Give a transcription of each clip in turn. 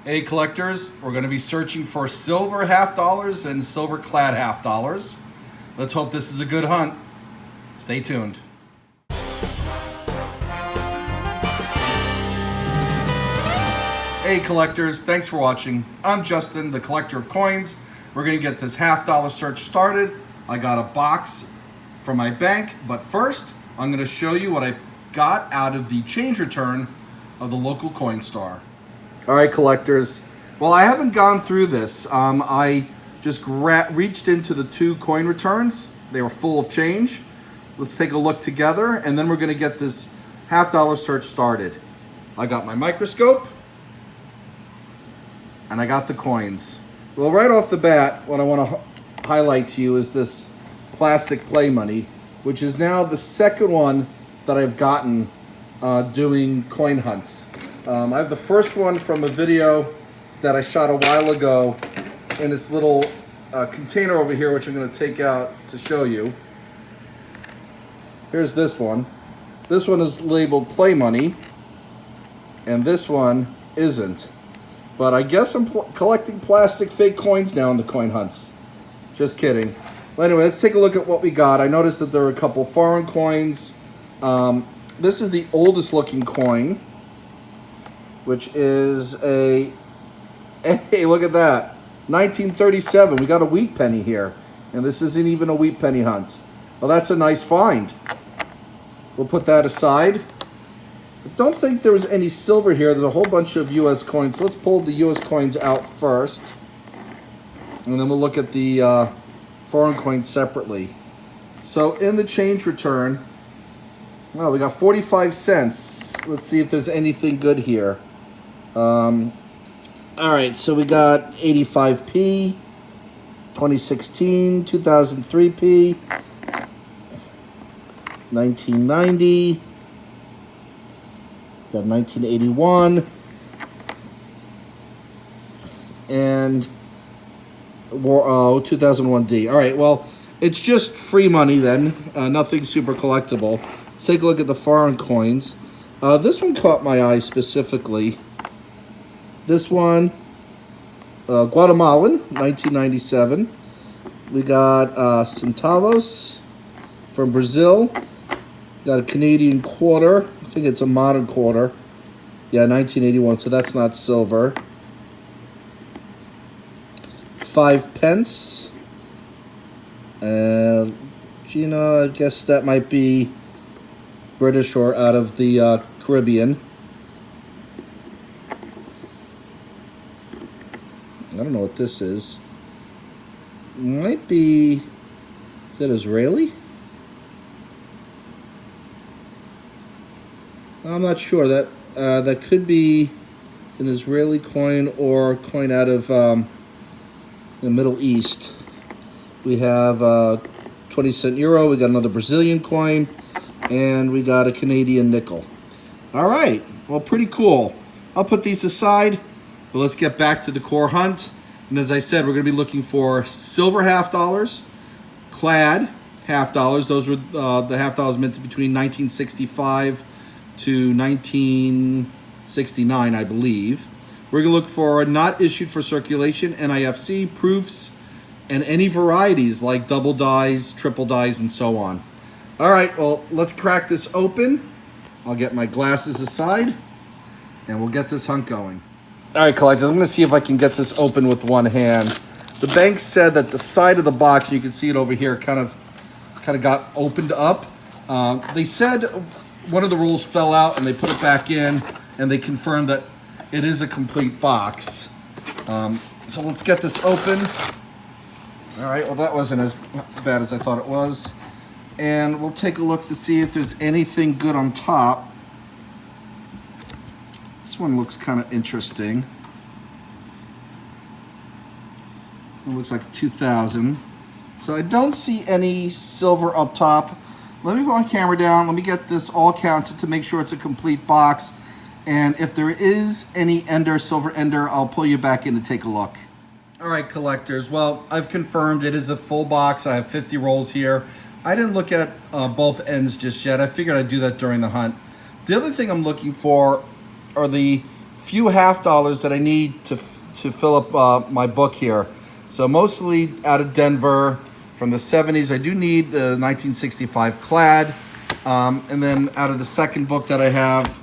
Hey collectors, we're going to be searching for silver half dollars and silver clad half dollars. Let's hope this is a good hunt. Stay tuned. Hey collectors, thanks for watching. I'm Justin, the collector of coins. We're going to get this half dollar search started. I got a box from my bank, but first I'm going to show you what I got out of the change return of the local coin store. All right, collectors. Well, I haven't gone through this. I just reached into the two coin returns. They were full of change. Let's take a look together, and then we're going to get this half dollar search started. I got my microscope, and I got the coins. Well, right off the bat, what I want to highlight to you is this plastic play money, which is now the second one that I've gotten doing coin hunts. I have the first one from a video that I shot a while ago in this little container over here, which I'm going to take out to show you. Here's this one. This one is labeled play money, and this one isn't. But I guess I'm collecting plastic fake coins now in the coin hunts. Just kidding. Well, anyway, let's take a look at what we got. I noticed that there are a couple foreign coins. This is the oldest looking coin, which is a, hey, look at that, 1937. We got a wheat penny here, and this isn't even a wheat penny hunt. Well, that's a nice find. We'll put that aside. I don't think there was any silver here. There's a whole bunch of U.S. coins. Let's pull the U.S. coins out first, and then we'll look at the foreign coins separately. So in the change return, well, we got 45 cents. Let's see if there's anything good here. All right, so we got 85p, 2016, 2003p, 1990, is that 1981, and 2001D. All right, well, it's just free money then, nothing super collectible. Let's take a look at the foreign coins. This one caught my eye specifically. This one, Guatemalan, 1997. We got centavos from Brazil. Got a Canadian quarter. I think it's a modern quarter. Yeah, 1981, so that's not silver. 5 pence. Gina, I guess that might be British or out of the Caribbean. I don't know what this is. Might be, is that Israeli? I'm not sure. That could be an Israeli coin or a coin out of the Middle East. We have 20-cent euro. We got another Brazilian coin, and we got a Canadian nickel. All right. Well, pretty cool. I'll put these aside. But let's get back to the core hunt. And as I said, we're going to be looking for silver half dollars, clad half dollars. Those were the half dollars minted between 1965 to 1969, I believe. We're going to look for not issued for circulation, NIFC, proofs, and any varieties like double dies, triple dies, and so on. All right, well, let's crack this open. I'll get my glasses aside, and we'll get this hunt going. All right, collectors, I'm going to see if I can get this open with one hand. The bank said that the side of the box, you can see it over here, kind of got opened up. They said one of the rules fell out, and they put it back in, and they confirmed that it is a complete box. So let's get this open. All right, well, that wasn't as bad as I thought it was. And we'll take a look to see if there's anything good on top. This one looks kind of interesting. It looks like 2000. So I don't see any silver up top. Let me put my camera down. Let me get this all counted to make sure it's a complete box. And if there is any ender, silver ender, I'll pull you back in to take a look. All right, collectors. Well, I've confirmed it is a full box. I have 50 rolls here. I didn't look at both ends just yet. I figured I'd do that during the hunt. The other thing I'm looking for are the few half dollars that I need to fill up my book here. So mostly out of Denver from the 70s. I do need the 1965 Clad. And then out of the second book that I have,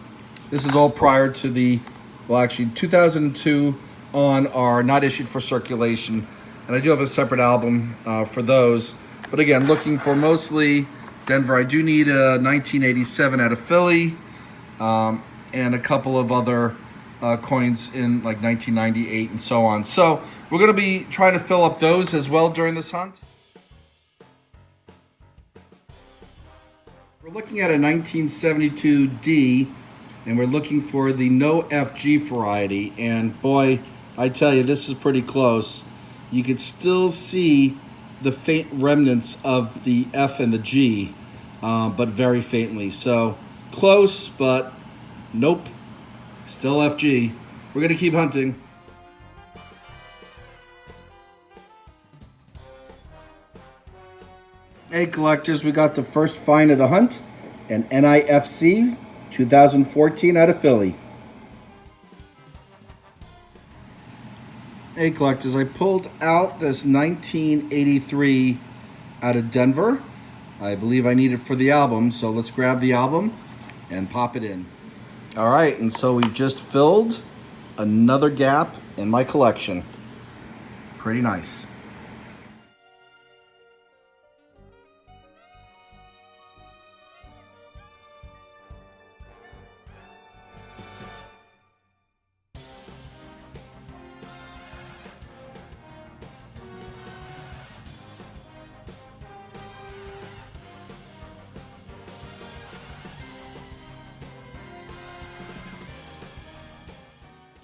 this is all prior to the, well, actually 2002 on are not issued for circulation. And I do have a separate album for those. But again, looking for mostly Denver. I do need a 1987 out of Philly and a couple of other coins in like 1998 and so on. So we're going to be trying to fill up those as well during this hunt. We're looking at a 1972D, and we're looking for the no FG variety. And boy, I tell you, this is pretty close. You could still see the faint remnants of the F and the G, but very faintly. So close, but nope, still FG. We're gonna keep hunting. Hey collectors, we got the first find of the hunt, an NIFC 2014 out of Philly. Hey collectors, I pulled out this 1983 out of Denver. I believe I need it for the album, so let's grab the album and pop it in. All right, and so we've just filled another gap in my collection. Pretty nice.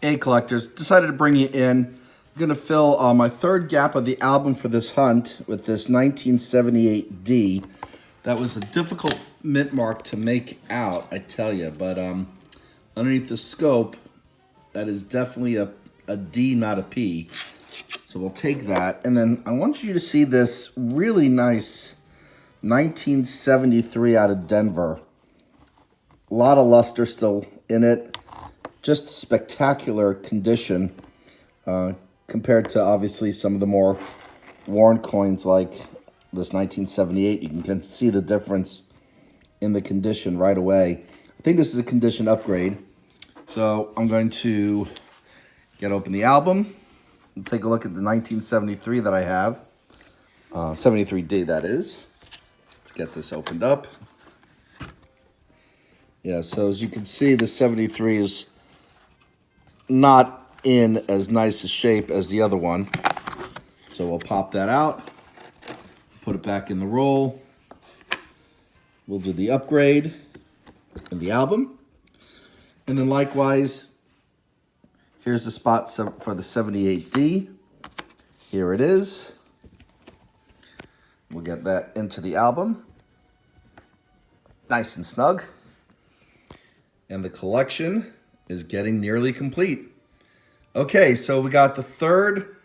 Hey collectors, decided to bring you in. I'm gonna fill my third gap of the album for this hunt with this 1978D. That was a difficult mint mark to make out, I tell you, but underneath the scope, that is definitely a D, not a P. So we'll take that. And then I want you to see this really nice 1973 out of Denver. A lot of luster still in it. Just spectacular condition compared to obviously some of the more worn coins like this 1978. You can see the difference in the condition right away. I think this is a condition upgrade. So I'm going to get open the album and take a look at the 1973 that I have. 73D, that is. Let's get this opened up. Yeah, so as you can see, the 73 is not in as nice a shape as the other one. So we'll pop that out, put it back in the roll. We'll do the upgrade in the album. And then likewise, here's the spot for the 78D. Here it is. We'll get that into the album. Nice and snug. And the collection is getting nearly complete. Okay, so we got the third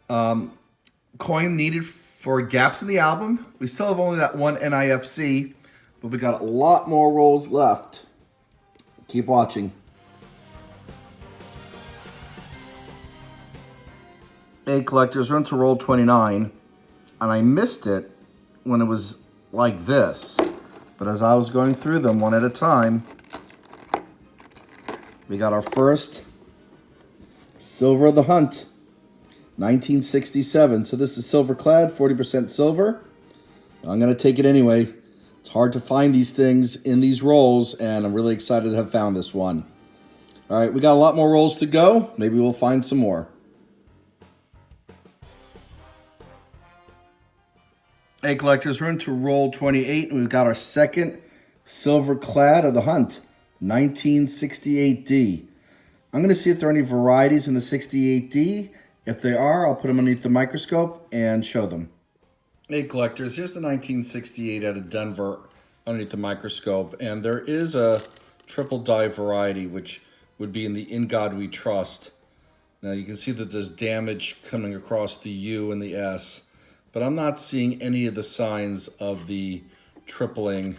coin needed for gaps in the album. We still have only that one NIFC, but we got a lot more rolls left. Keep watching. Hey collectors, we're into roll 29, and I missed it when it was like this. But as I was going through them one at a time, we got our first silver of the hunt, 1967. So this is silver clad, 40% silver. I'm gonna take it anyway. It's hard to find these things in these rolls, and I'm really excited to have found this one. All right, we got a lot more rolls to go. Maybe we'll find some more. Hey collectors, we're into roll 28, and we've got our second silver clad of the hunt. 1968D. I'm going to see if there are any varieties in the 68D. If there are, I'll put them underneath the microscope and show them. Hey collectors, here's the 1968 out of Denver underneath the microscope, and there is a triple die variety which would be in the In God We Trust. Now you can see that there's damage coming across the U and the S, but I'm not seeing any of the signs of the tripling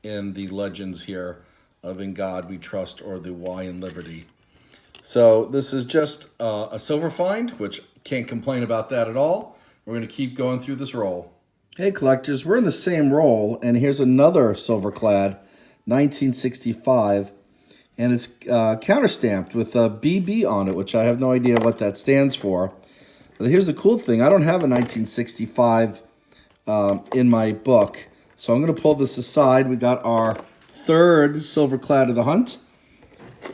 in the legends here of In God We Trust or the Y in Liberty. So this is just a silver find, which can't complain about that at all. We're going to keep going through this roll. Hey collectors, we're in the same roll, and here's another silver clad, 1965, and it's counterstamped with a BB on it, which I have no idea what that stands for. But here's the cool thing, I don't have a 1965 in my book, so I'm going to pull this aside. We got our third silver clad of the hunt.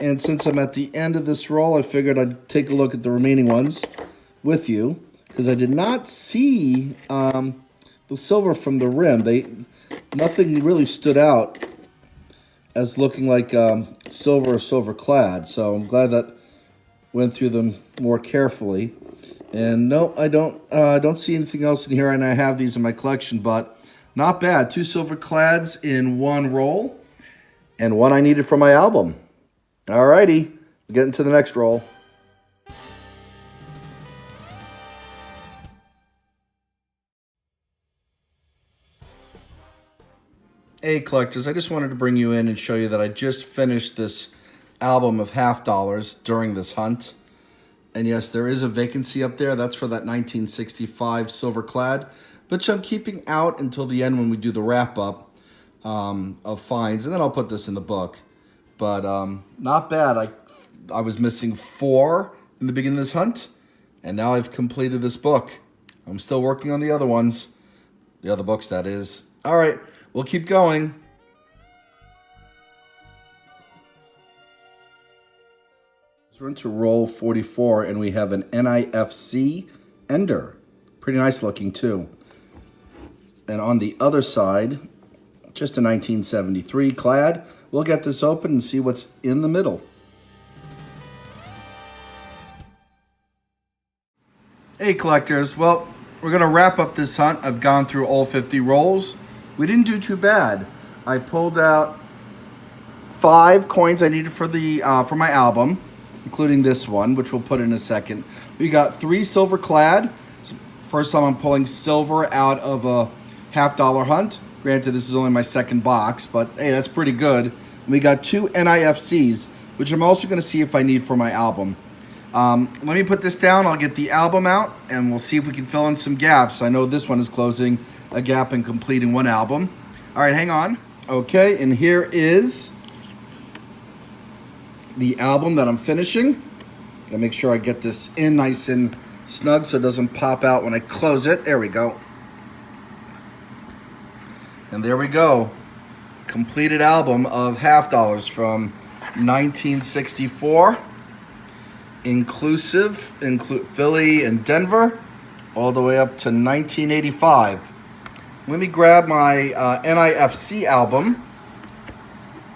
And since I'm at the end of this roll, I figured I'd take a look at the remaining ones with you, because I did not see the silver from the rim. Nothing really stood out as looking like silver or silver clad. So I'm glad that went through them more carefully. And no, I don't see anything else in here, and I have these in my collection, but not bad. 2 silver clads in one roll, and one I needed for my album. Alrighty, we're getting to the next roll. Hey collectors, I just wanted to bring you in and show you that I just finished this album of half dollars during this hunt. And yes, there is a vacancy up there. That's for that 1965 silver clad, which I'm keeping out until the end when we do the wrap up of finds, and then I'll put this in the book. But not bad. I was missing 4 in the beginning of this hunt, and now I've completed this book. I'm still working on the other ones. The other books, that is. All right, we'll keep going. So we're into roll 44, and we have an NIFC Ender. Pretty nice looking, too. And on the other side, just a 1973 Clad. We'll get this open and see what's in the middle. Hey collectors, well, we're gonna wrap up this hunt. I've gone through all 50 rolls. We didn't do too bad. I pulled out 5 coins I needed for my album, including this one, which we'll put in a second. We got 3 silver clad. First time I'm pulling silver out of a half-dollar hunt. Granted, this is only my second box, but hey, that's pretty good. And we got 2 NIFCs, which I'm also going to see if I need for my album. Let me put this down. I'll get the album out, and we'll see if we can fill in some gaps. I know this one is closing a gap and completing one album. All right, hang on. Okay, and here is the album that I'm finishing. Gotta make sure I get this in nice and snug so it doesn't pop out when I close it. There we go. And there we go. Completed album of half dollars from 1964. Include Philly and Denver, all the way up to 1985. Let me grab my NIFC album,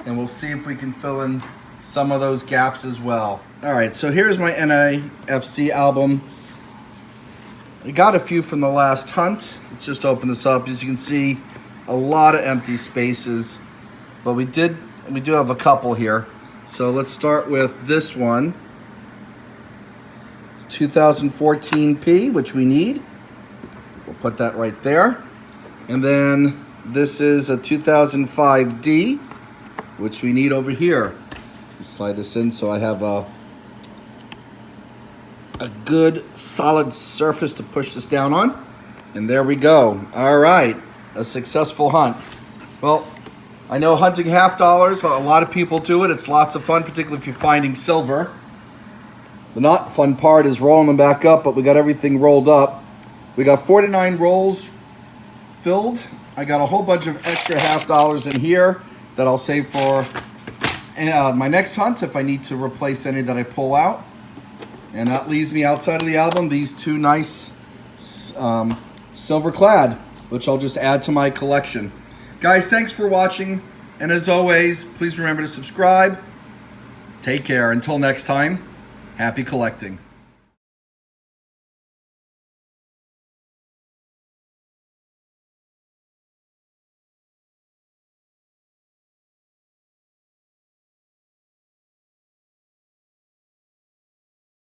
and we'll see if we can fill in some of those gaps as well. All right, so here's my NIFC album. I got a few from the last hunt. Let's just open this up. As you can see, a lot of empty spaces, but we do have a couple here. So let's start with this one. It's 2014P, which we need. We'll put that right there. And then this is a 2005D, which we need over here. Let's slide this in so I have a good solid surface to push this down on. And there we go. All right, a successful hunt. Well, I know hunting half dollars, a lot of people do it. It's lots of fun, particularly if you're finding silver. The not fun part is rolling them back up, but we got everything rolled up. We got 49 rolls filled. I got a whole bunch of extra half dollars in here that I'll save for my next hunt if I need to replace any that I pull out. And that leaves me outside of the album these 2 nice silver clad, which I'll just add to my collection. Guys, thanks for watching. And as always, please remember to subscribe. Take care. Until next time, happy collecting.